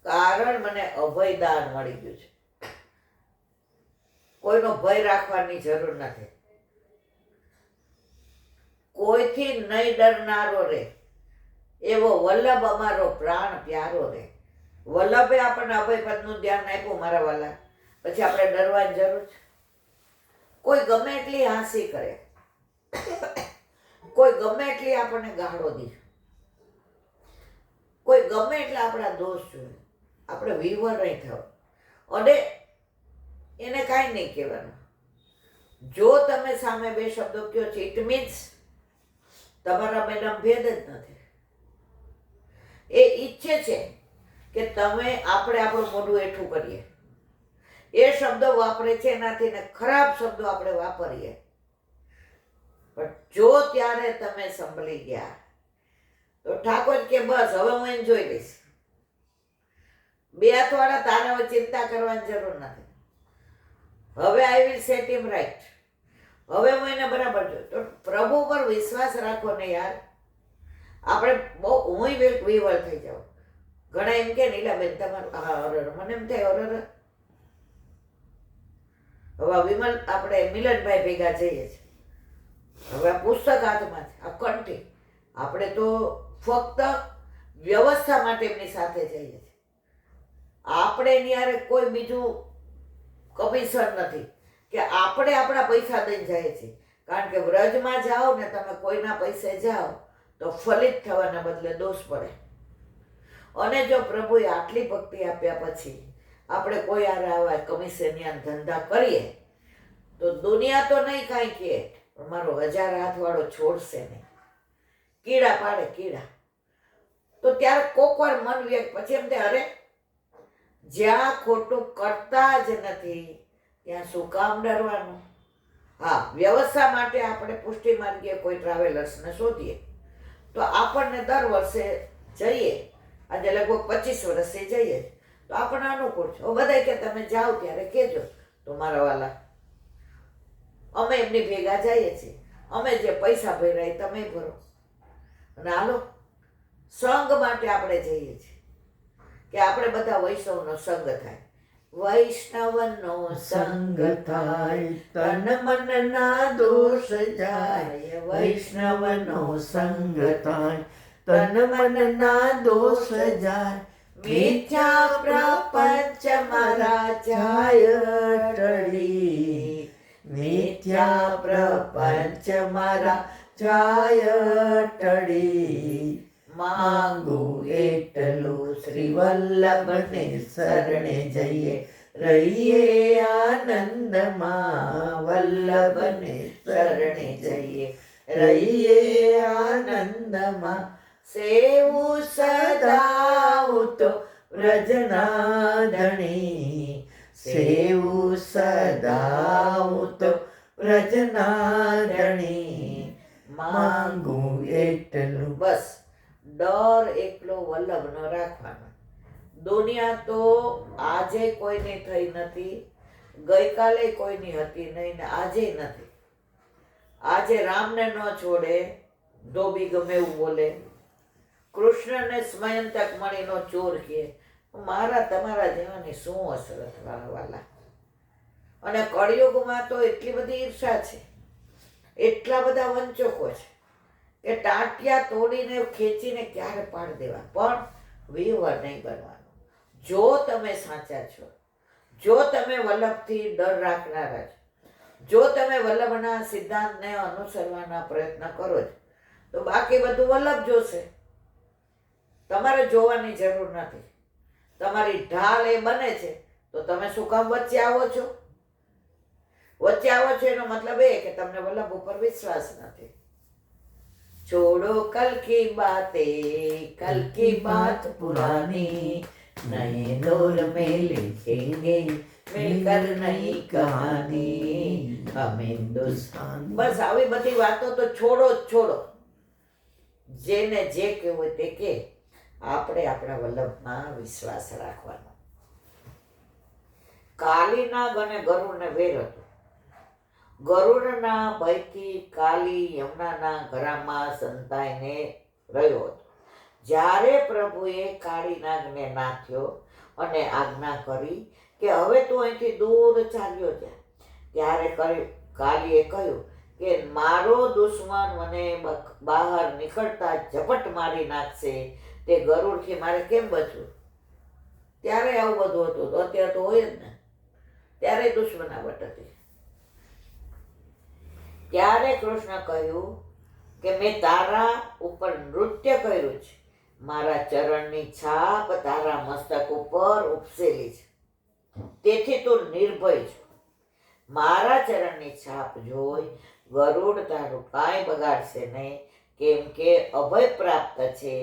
કારણ મને અભયદાન મળી ગયું છે. કોઈનો ભય રાખવાની જરૂર નથી. કોઈથી નહીં ડરનારો રે એવો વલ્લભ અમારો પ્રાણ પ્યારો રે. વલ્લભે આપણને અભયપદનું ધ્યાન આપ્યું મારા વાલા, પછી આપણે ડરવાની જરૂર છે? કોઈ ગમે એટલી હાંસી કરે, કોઈ ગમે એટલી આપણને ગાળો દે, કોઈ ગમે એટલે આપણા દોષ જોઈએ, આપણે વિવર નહીં થવું અને એને કાંઈ નહીં કહેવાનું. જો તમે સામે બે શબ્દો કહો છો, ઇટ મીન્સ તમારા મેડમ ભેદ જ નથી. એ ઈચ્છે છે કે તમે આપણે આપણું મોઢું એઠું કરીએ. એ શબ્દો વાપરે છે એનાથી ને ખરાબ શબ્દો આપણે વાપરીએ. પણ જો ત્યારે તમે સંભળી ગયા તો ઠાકોર કે બસ હવે હું એને જોઈ લઈશ. બે હાથવાળા તારે હવે ચિંતા કરવાની જરૂર નથી. હવે I will set him right. હવે હું એને બરાબર જોઉં. તો પ્રભુ પર વિશ્વાસ રાખો ને યાર. આપણે બહુ હું વિવર થઈ જાઉં. ઘણા એમ કે નીલાબેન તમારું હા અરર, મને એમ થાય અરર. હવે વિમલ આપણે મિલનભાઈ ભેગા જઈએ છીએ. હવે આ પુસ્તક હાથમાં છે, આ કંઠી. આપણે તો ફક્ત વ્યવસ્થા માટે એમની સાથે જઈએ છીએ. આપણે એની હારે કોઈ બીજું કમિશન નથી કે આપણે આપણા પૈસા દઈને જઈએ છીએ. કારણ કે વ્રજમાં જાઓ ને તમે કોઈના પૈસે જાઓ તો ફલિત થવાના બદલે દોષ પડે. અને જો પ્રભુએ આટલી ભક્તિ આપ્યા પછી આપણે કોઈ હારે આવા કમિશનિયા ધંધા કરીએ તો દુનિયા તો નહીં કાંઈ કહે, પણ મારો 1000 હાથવાળો છોડશે નહીં. કીડા પાડે કીડા. તો ત્યારે કોક વાર મન વ્યક્ત પછી એમ થાય અરે જ્યાં ખોટું કરતા જ નથી ત્યાં શું કામ ડરવાનું. હા, વ્યવસ્થા માટે આપણે પુષ્ટિ માર્ગીય કોઈ ટ્રાવેલર્સને શોધીએ તો આપણને દર વર્ષે જઈએ. આજે લગભગ 25 વર્ષથી જઈએ તો આપણને અનુકૂળ છે. બધા કે તમે જાઓ ત્યારે કહેજો તો મારા વાલા અમે એમની ભેગા જઈએ છીએ. અમે જે પૈસા ભર્યા એ તમે ભરો. અને હાલો સંઘ માટે આપણે જઈએ છીએ કે આપણે બધા વૈષ્ણવનો સંગ થાય. વૈષ્ણવનો સંગ થાય તન મન ના દોષ જાય. વૈષ્ણવનો સંગ થાય તન મન ના દોષ જાય. મિથ્યા પ્રપંચ મારા જાય ટળી. મિથ્યા પ્રપંચ મારા જાય ટળી. માંગુ એટલું શ્રી વલ્લભને શરણે જઈએ. રહીએ આનંદમાં વલ્લભને શરણે જઈએ. રહીએ આનંદમાં. સેવું સદાવું તો વ્રજના ધણી. સેવું સદાવું તો વ્રજના ધણી. માંગુ એટલું. બસ ડર એકલો વલ્લભનો રાખવાનો. દુનિયા તો આજે કોઈની થઈ નથી, ગઈકાલે કોઈની હતી નહીં ને આજે નથી. આજે રામને ન છોડે, ધોબી ગમે એવું બોલે. કૃષ્ણને સ્મયંતક મણીનો ચોર કહે. મારા તમારા જેવાની શું અસર વાલા. અને કળિયુગમાં તો એટલી બધી ઈર્ષા છે, એટલા બધા વંચકો છે કે ટાંટિયા તોડીને ખેંચીને ક્યારે પાડી દેવા. પણ વિવર નહીં બનવાનું. જો તમે સાચા છો, જો તમે વલ્લભથી ડર રાખનારા છો, જો તમે વલ્લભના સિદ્ધાંતને અનુસરવાના પ્રયત્ન કરો છો તો બાકી બધું વલ્લભ જોશે. તમારે જોવાની જરૂર નથી. તમારી ઢાલ એ બને છે તો તમે શું કામ વચ્ચે આવો છો? વચ્ચે આવો છો એનો મતલબ એ કે તમને વલ્લભ ઉપર વિશ્વાસ નથી. छोड़ो कल की बात पुरानी, नए दौर में लिखेंगे मिलकर नई कहानी हम हिंदुस्तान. બસ આવી બધી વાતો તો છોડો જ છોડો. જેને જે કહેવું હોય તે કે. આપણે આપણા વલ્લભમાં વિશ્વાસ રાખવાનો. કાલીનાગ અને ગરુડને વેર હતો. ગરુડના ભયથી કાલી યમુનાના ઘરામાં સંતાઈને રહ્યો હતો. જ્યારે પ્રભુએ કાળી નાગને નાથ્યો અને આજ્ઞા કરી કે હવે તું અહીંથી દૂર ચાલ્યો જા, ત્યારે કાલીએ કહ્યું કે મારો દુશ્મન મને બહાર નીકળતા ઝપટ મારી નાખશે, તે ગરુડથી મારે કેમ બચવું? ત્યારે આવું બધું હતું, તો અત્યારે તો હોય જ ને, ત્યારે દુશ્મનાવટ હતી. ત્યારે કૃષ્ણ કહ્યું કે મેં તારા ઉપર નૃત્ય કર્યું છે, મારા ચરણની છાપ તારા મસ્તક ઉપર ઉપસેલી છે, તેથી તું નિર્ભય છો. મારા ચરણની છાપ જોઈ ગરુડ તારું કાંઈ બગાડશે નહીં, કેમ કે અભય પ્રાપ્ત છે.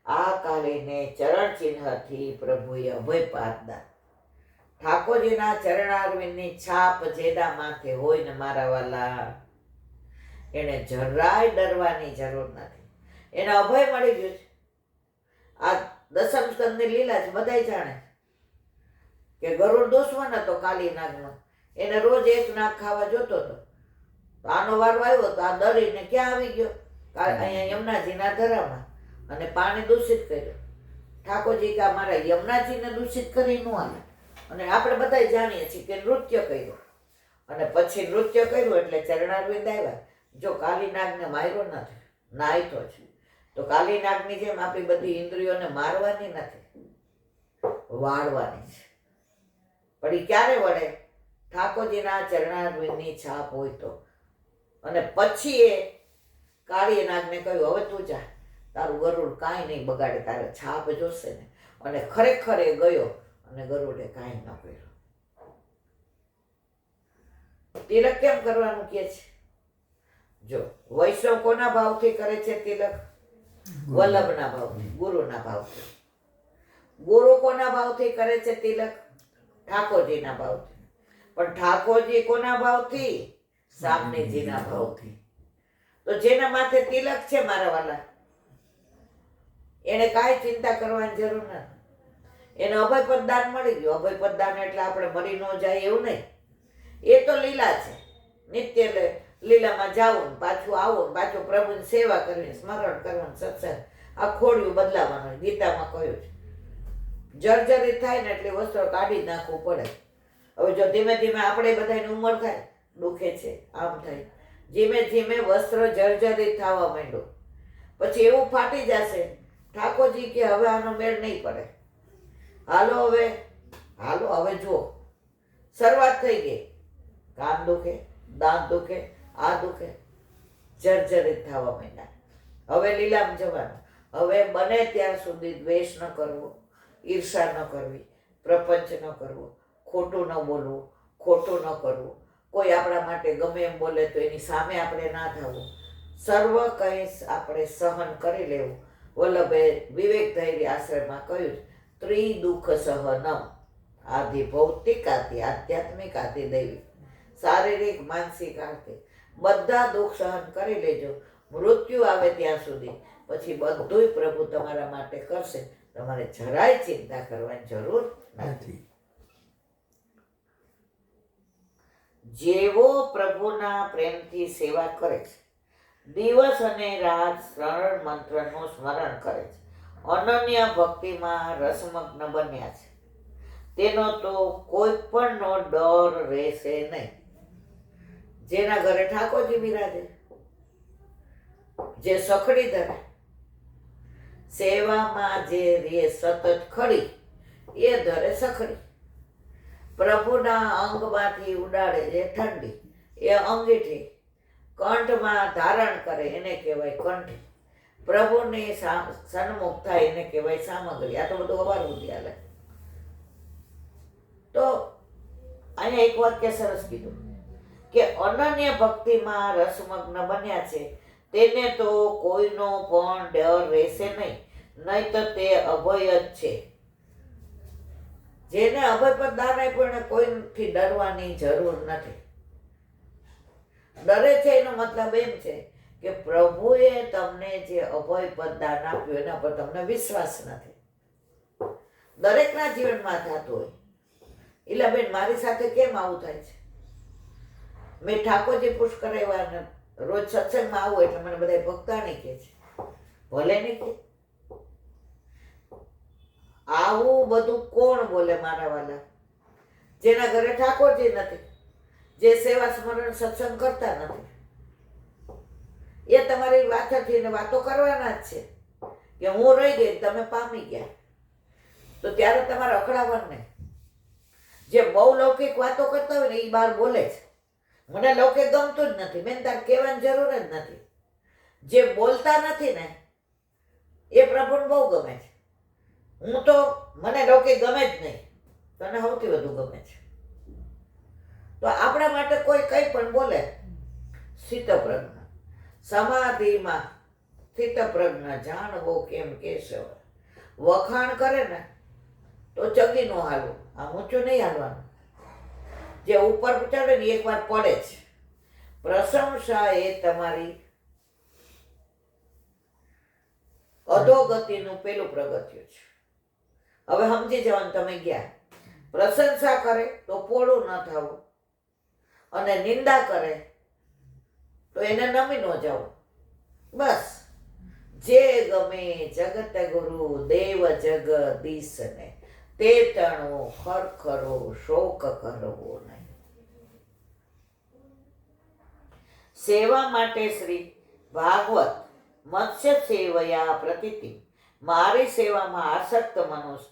આ કાલીને ચરણ ચિહ્નથી પ્રભુએ અભય પાદા. ઠાકોરજીના ચરણારવિંદની છાપ જેના માથે હોય ને મારા વાલા, એને જરાય ડરવાની જરૂર નથી, એને અભય મળી ગયું છે. આ દસમ સ્કંદની લીલા છે, બધાય જાણે કે ગરુડ દુશ્મન હતો કાલી નાગનો, એને રોજ એક નાગ ખાવા જોતો હતો. આનો વારો આવ્યો તો આ ડરીને ક્યાં આવી ગયો? અહીંયા યમુનાજીના ધરામાં, અને પાણી દૂષિત કર્યું. ઠાકોરજી કે મારા યમુનાજીને દૂષિત કરી ન આવે. અને આપણે બધા જાણીએ છીએ કે નૃત્ય કર્યું, અને પછી નૃત્ય કર્યું એટલે ચરણારવિંદ આવ્યા. જો કાલી નાગને માર્યો નથી, નાયતો છે, તો કાલી નાગની જેમ આપણી બધી ઇન્દ્રિયોને મારવાની નથી, વાળવાની છે. પણ એ ક્યારે વળે? ઠાકોરજીના ચરણારવિંદની છાપ હોય તો. અને પછી એ કાળી નાગને કહ્યું હવે તું જા, તારું ગરુડ કાંઈ નહીં બગાડે, તારે છાપ જોશે ને. અને ખરેખર એ ગયો અને ગરુડે કાંઈ ન કર્યું. તિલક કેમ કરવાનું કે છે? જો વૈષ્ણવ કોના ભાવથી કરે છે તિલક? વલ્લભના ભાવથી, ગુરુના ભાવથી. ગુરુ કોના ભાવથી કરે છે તિલક? ઠાકોરજીના ભાવથી. પણ ઠાકોરજી કોના ભાવથી? સામનેજીના ભાવથી. તો જેના માથે તિલક છે મારા વાલા, એને કાંઈ ચિંતા કરવાની જરૂર નથી. એને અભયપદ દાન મળી ગયું. અભયપદ દાન એટલે આપણે મરી ન જાય એવું નહીં. એ તો લીલા છે, નિત્ય લીલામાં જાવું, પાછું આવું, પાછું પ્રભુની સેવા કરવી, સ્મરણ કરવાનું, સત્સંગ, આ ખોડિયું બદલાવાનું. ગીતામાં કહ્યું છે જર્જરિત થાય ને એટલે વસ્ત્રો કાઢી નાખવું પડે. હવે જો ધીમે ધીમે આપણે બધાની ઉંમર થાય, દુખે છે, આમ થાય, ધીમે ધીમે વસ્ત્ર જર્જરિત થવા માંડ્યું, પછી એવું ફાટી જશે. ઠાકોરજી કે હવે આનો મેળ નહીં પડે, હાલો હવે જુઓ, શરૂઆત થઈ ગઈ. કાન દુખે, દાંત દુખે, આ દુખે, જર્જરિત થવા માંડ્યા. હવે લીલામ જવાનું. હવે બને ત્યાં સુધી દ્વેષ ન કરવો, ઈર્ષા ન કરવી, પ્રપંચ ન કરવો, ખોટું ન બોલવું, ખોટું ન કરવું. કોઈ આપણા માટે ગમે એમ બોલે તો એની સામે આપણે ના થવું. સર્વ કંઈ આપણે સહન કરી લેવું. વલ્લભે વિવેક ધૈર્ય આશ્રમમાં કહ્યું, ત્રિદુઃખ સહનમ, આદિ ભૌતિક, આદિ આધ્યાત્મિક, આદિ દૈવિક. શારીરિક, માનસિક, આર્થિક બધા દુઃખ સહન કરી લેજો મૃત્યુ આવે ત્યાં સુધી. પછી બધુંય પ્રભુ તમારા માટે કરશે, તમારે જરાય ચિંતા કરવાની જરૂર નથી. જેવો પ્રભુના પ્રેમથી સેવા કરે છે, દિવસ અને રાત શરણ મંત્રનું સ્મરણ કરે છે, અનન્ય ભક્તિમાં રસમગ્ન બન્યા છે, તેનો તો કોઈ પણનો ડર રહેશે નહીં. જેના ઘરે ઠાકોરજી બિરાજે, જે સખડી ધરે, સેવામાં જે રે સતત ખડી, એ ધરે સખડી. પ્રભુના અંગમાંથી ઉડાડે જે ઠંડી, એ અંગીઠી. કંઠમાં ધારણ કરે એને કહેવાય કંઠી. પ્રભુની સન્મુખ થાય એને કહેવાય સામગ્રી. આ તો બધું અવાર બુદ્ધિ હાલે. તો અહીંયા એક વાક્ય સરસ કીધું કે અનન્ય ભક્તિમાં રસમગ્ન બન્યા છે, તેને તો કોઈનો પણ ડર રહેશે નહીં, નહીં તો તે અભય જ છે. જેને અભયપદ દાન આપ્યું એને કોઈથી ડરવાની જરૂર નથી. ડરે છે એનો મતલબ એમ છે કે પ્રભુએ તમને જે અભયપદ દાન આપ્યું એના પર તમને વિશ્વાસ નથી. દરેકના જીવનમાં થતું હોય. ઈલાબેન મારી સાથે કેમ આવું થાય છે? મેં ઠાકોરજી પુષ્પ કરાવ્યા, રોજ સત્સંગમાં આવું એટલે મને બધા ભક્તાણી કહે છે. ભલે નહીં કે આવું બધું કોણ બોલે મારા વાલા? જેના ઘરે ઠાકોરજી નથી, જે સેવા સ્મરણ સત્સંગ કરતા નથી, એ તમારી વાતથી વાતો કરવાના જ છે કે હું રહી ગઈ તમે પામી ગયા. તો ત્યારે તમારે અકળાવવાનું નહીં. જે બહુ લૌકિક વાતો કરતા હોય ને એ બહાર બોલે છે, મને લૌકિક ગમતું જ નથી, મેં તાર કહેવાની જરૂર જ નથી. જે બોલતા નથી ને એ પ્રભુને બહુ ગમે છે. હું તો મને લૌકિક ગમે જ નહીં, તને સૌથી વધુ ગમે છે. તો આપણા માટે કોઈ કંઈ પણ બોલે, સ્થિતપ્રજ્ઞ સમાધિમાં સ્થિતપ્રજ્ઞ જાણવો કેમ કેશવ. વખાણ કરે ને તો ચગી નો હાલવું, આ ઊંચું નહીં હાલવાનું. જે ઉપર ચડે ને એકવાર પડે છે. પ્રશંસા એ તમારી અધોગતિનું પેલું પગથિયું છે. હવે સમજી જવાનું તમે ગયા. પ્રશંસા કરે તો પોળું ન થવું, અને નિંદા કરે તો એને નમી ન જવું. બસ જે ગમે જગત ગુરુ દેવ જગદીશને તે તણો ખરખરો શોક કરવો નહીં. સેવા માટે શ્રી ભાગવત મત્સ્ય સેવયા પ્રતિતિ. મારી સેવામાં આસક્ત મનુષ્ય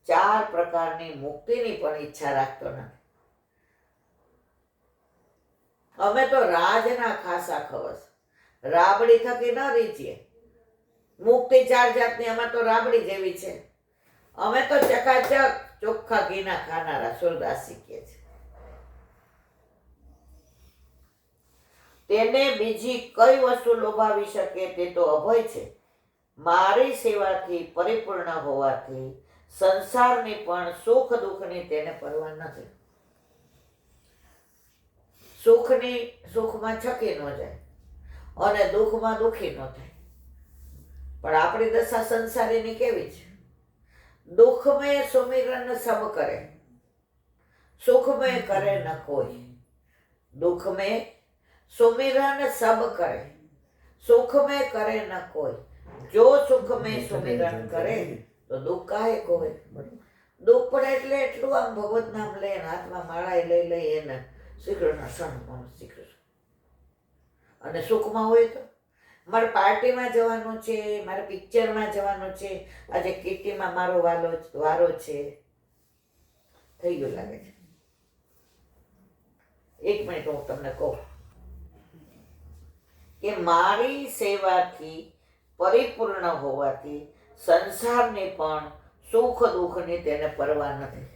4 પ્રકારની મુક્તિની પણ ઈચ્છા રાખતો નથી. અમે તો રાજના ખાસા ખવસ, રાબડી થકી ન રીચીએ. મુક્તિ 4 જાતની, અમે તો રાબડી જેવી છે. અમે તો ચકાચક ચોખ્ખા ઘીના ખાનારા સુરદાસ શીખીએ છીએ. તેને બીજી કઈ વસ્તુ લોભાવી શકે તે તો અભય છે. મારી સેવાથી પરિપૂર્ણ હોવાથી સંસારની પણ સુખ દુઃખની તેને પરવા નથી. સુખમાં છકી ન જાય અને દુઃખમાં દુઃખી ન થાય. પણ આપણી દશા સંસારીની કેવી છે? દુઃખ મેં સુમિરન સબ કરે, સુખ મેં કરે ન કોઈ. દુઃખ મેં સુમિરન સબ કરે, સુખ મેં કરે ન કોઈ. જો સુખ મેં સુમિરન કરે તો દુઃખ કાહે કોઈ. દુઃખ પડે એટલે એટલું આમ ભગવત નામ લે, હાથમાં માળા લઈ એને શ્રી કૃષ્ણ શરણ શ્રી કૃષ્ણ. અને સુખમાં હોય તો મારે પાર્ટીમાં જવાનું છે, મારે પિક્ચરમાં જવાનું છે, આજે કિટીમાં મારો વારો છે, થઈ ગયું લાગે છે. 1 મિનિટ હું તમને કહું કે મારી સેવાથી પરિપૂર્ણ હોવાથી સંસારની પણ સુખ દુઃખની તેને પરવા નથી.